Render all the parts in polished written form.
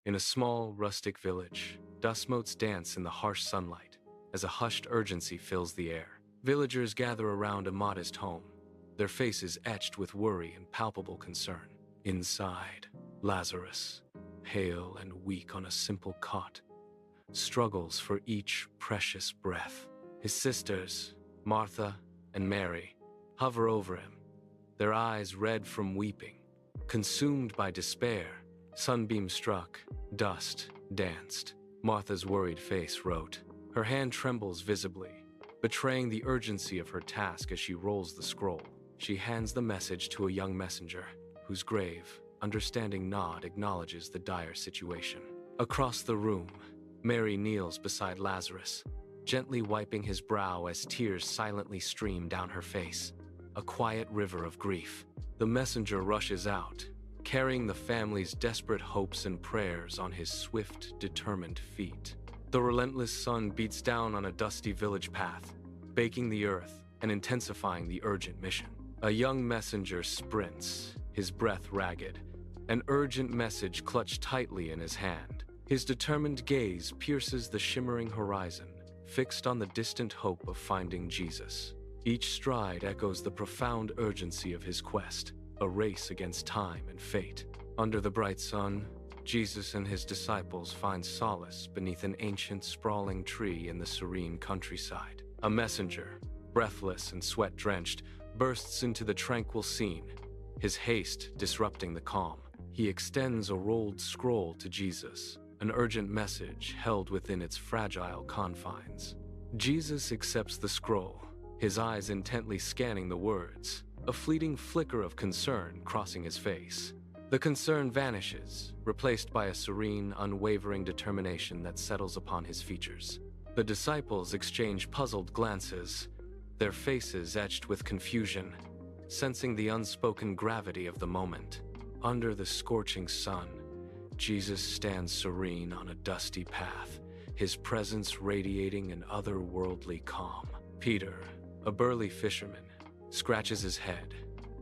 In a small, rustic village, dust motes dance in the harsh sunlight as a hushed urgency fills the air. Villagers gather around a modest home, their faces etched with worry and palpable concern. Inside, Lazarus, pale and weak on a simple cot, struggles for each precious breath. His sisters, Martha and Mary, hover over him, their eyes red from weeping. Consumed by despair, sunbeam struck, dust danced. Martha's worried face wrote. Her hand trembles visibly, betraying the urgency of her task as she rolls the scroll. She hands the message to a young messenger, whose grave, understanding nod acknowledges the dire situation. Across the room, Mary kneels beside Lazarus, gently wiping his brow as tears silently stream down her face, a quiet river of grief. The messenger rushes out, carrying the family's desperate hopes and prayers on his swift, determined feet. The relentless sun beats down on a dusty village path, baking the earth and intensifying the urgent mission. A young messenger sprints, his breath ragged, an urgent message clutched tightly in his hand. His determined gaze pierces the shimmering horizon, fixed on the distant hope of finding Jesus. Each stride echoes the profound urgency of his quest, a race against time and fate. Under the bright sun, Jesus and his disciples find solace beneath an ancient, sprawling tree in the serene countryside. A messenger, breathless and sweat-drenched, bursts into the tranquil scene, his haste disrupting the calm. He extends a rolled scroll to Jesus, an urgent message held within its fragile confines. Jesus accepts the scroll, his eyes intently scanning the words, a fleeting flicker of concern crossing his face. The concern vanishes, replaced by a serene, unwavering determination that settles upon his features. The disciples exchange puzzled glances, their faces etched with confusion, sensing the unspoken gravity of the moment. Under the scorching sun, Jesus stands serene on a dusty path, his presence radiating an otherworldly calm. Peter, a burly fisherman, scratches his head,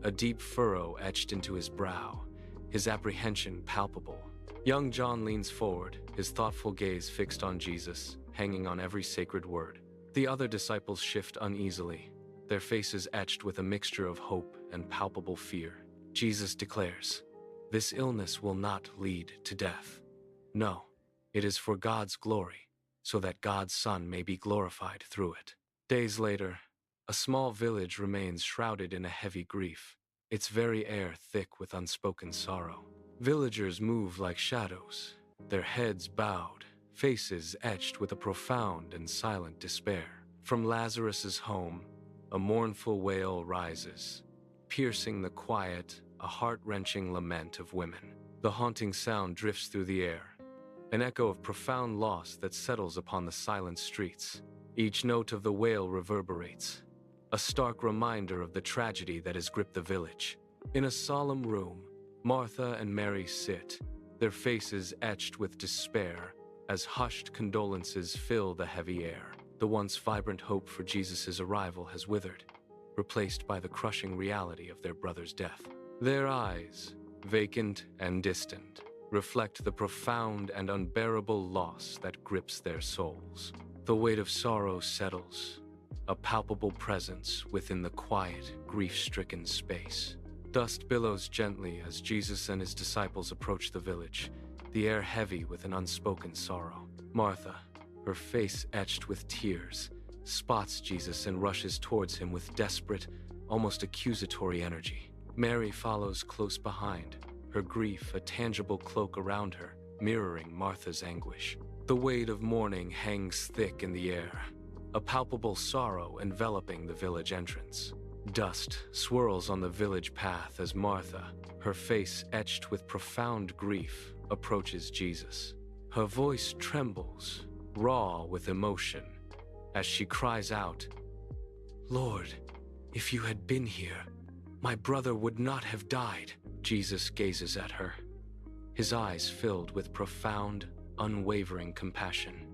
a deep furrow etched into his brow, his apprehension palpable. Young John leans forward, his thoughtful gaze fixed on Jesus, hanging on every sacred word. The other disciples shift uneasily, their faces etched with a mixture of hope and palpable fear. Jesus declares, "This illness will not lead to death. No, it is for God's glory, so that God's Son may be glorified through it." Days later, a small village remains shrouded in a heavy grief, its very air thick with unspoken sorrow. Villagers move like shadows, their heads bowed, faces etched with a profound and silent despair. From Lazarus's home, a mournful wail rises, piercing the quiet, a heart-wrenching lament of women. The haunting sound drifts through the air, an echo of profound loss that settles upon the silent streets. Each note of the wail reverberates, a stark reminder of the tragedy that has gripped the village. In a solemn room, Martha and Mary sit, their faces etched with despair, as hushed condolences fill the heavy air. The once vibrant hope for Jesus' arrival has withered, replaced by the crushing reality of their brother's death. Their eyes, vacant and distant, reflect the profound and unbearable loss that grips their souls. The weight of sorrow settles, a palpable presence within the quiet, grief-stricken space. Dust billows gently as Jesus and his disciples approach the village, the air heavy with an unspoken sorrow. Martha, her face etched with tears, spots Jesus and rushes towards him with desperate, almost accusatory energy. Mary follows close behind, her grief a tangible cloak around her, mirroring Martha's anguish. The weight of mourning hangs thick in the air, a palpable sorrow enveloping the village entrance. Dust swirls on the village path as Martha, her face etched with profound grief, approaches Jesus. Her voice trembles, raw with emotion, as she cries out, "Lord, if you had been here, my brother would not have died." Jesus gazes at her, his eyes filled with profound, unwavering compassion.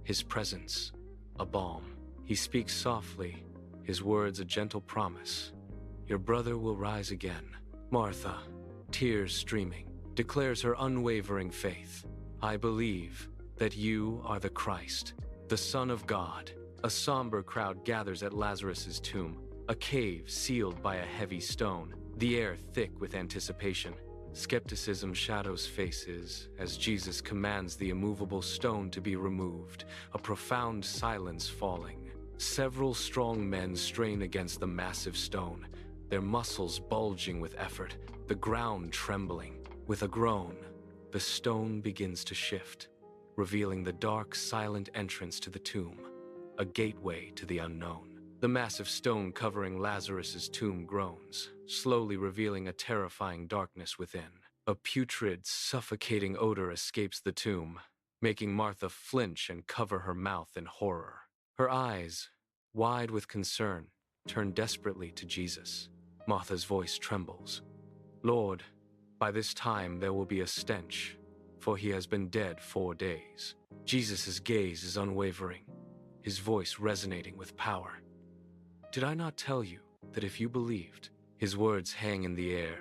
His presence, a balm. He speaks softly, his words a gentle promise. "Your brother will rise again." Martha, tears streaming, declares her unwavering faith. "I believe that you are the Christ, the Son of God." A somber crowd gathers at Lazarus's tomb, a cave sealed by a heavy stone, the air thick with anticipation. Skepticism shadows faces as Jesus commands the immovable stone to be removed, a profound silence falling. Several strong men strain against the massive stone, their muscles bulging with effort, the ground trembling. With a groan, the stone begins to shift, revealing the dark, silent entrance to the tomb, a gateway to the unknown. The massive stone covering Lazarus's tomb groans, slowly revealing a terrifying darkness within. A putrid, suffocating odor escapes the tomb, making Martha flinch and cover her mouth in horror. Her eyes, wide with concern, turn desperately to Jesus. Martha's voice trembles. "Lord, by this time there will be a stench, for he has been dead 4 days." Jesus' gaze is unwavering, his voice resonating with power. "Did I not tell you that if you believed?" His words hang in the air,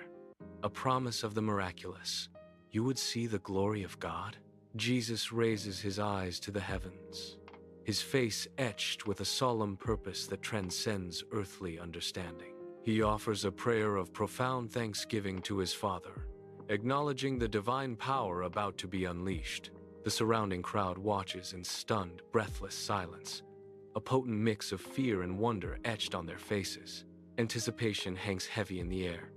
a promise of the miraculous. "You would see the glory of God?" Jesus raises his eyes to the heavens, his face etched with a solemn purpose that transcends earthly understanding. He offers a prayer of profound thanksgiving to his Father, acknowledging the divine power about to be unleashed. The surrounding crowd watches in stunned, breathless silence, a potent mix of fear and wonder etched on their faces. Anticipation hangs heavy in the air,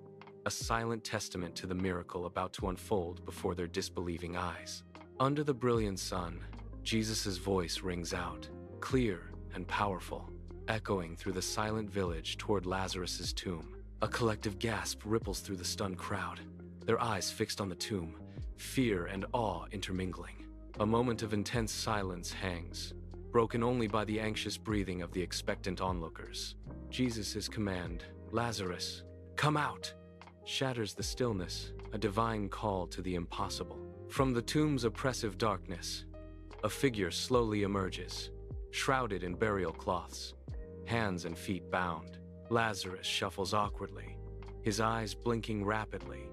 a silent testament to the miracle about to unfold before their disbelieving eyes. Under the brilliant sun, Jesus' voice rings out, clear and powerful, echoing through the silent village toward Lazarus's tomb. A collective gasp ripples through the stunned crowd, their eyes fixed on the tomb, fear and awe intermingling. A moment of intense silence hangs, broken only by the anxious breathing of the expectant onlookers. Jesus' command, "Lazarus, come out!" shatters the stillness, a divine call to the impossible. From the tomb's oppressive darkness, a figure slowly emerges, shrouded in burial cloths, hands and feet bound. Lazarus shuffles awkwardly, his eyes blinking rapidly,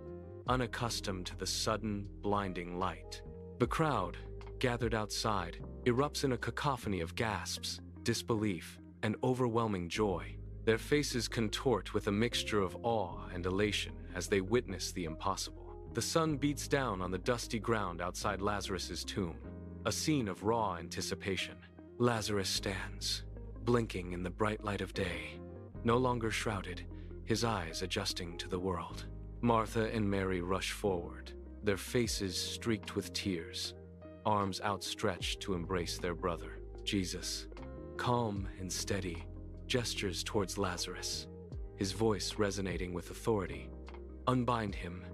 unaccustomed to the sudden, blinding light. The crowd, gathered outside, erupts in a cacophony of gasps, disbelief, and overwhelming joy. Their faces contort with a mixture of awe and elation as they witness the impossible. The sun beats down on the dusty ground outside Lazarus's tomb, a scene of raw anticipation. Lazarus stands, blinking in the bright light of day, no longer shrouded, his eyes adjusting to the world. Martha and Mary rush forward, their faces streaked with tears, arms outstretched to embrace their brother. Jesus, calm and steady, gestures towards Lazarus, his voice resonating with authority. "Unbind him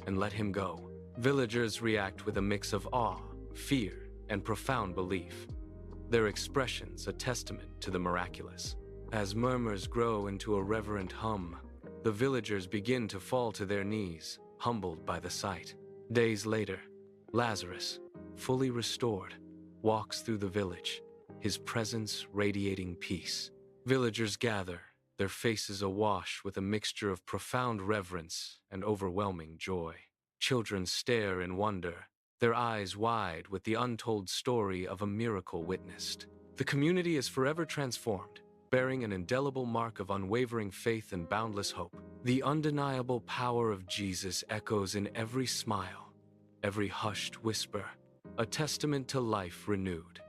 and let him go." Villagers react with a mix of awe, fear, and profound belief, their expressions a testament to the miraculous. As murmurs grow into a reverent hum, the villagers begin to fall to their knees, humbled by the sight. Days later, Lazarus, fully restored, walks through the village, his presence radiating peace. Villagers gather, their faces awash with a mixture of profound reverence and overwhelming joy. Children stare in wonder, their eyes wide with the untold story of a miracle witnessed. The community is forever transformed, bearing an indelible mark of unwavering faith and boundless hope. The undeniable power of Jesus echoes in every smile, every hushed whisper, a testament to life renewed.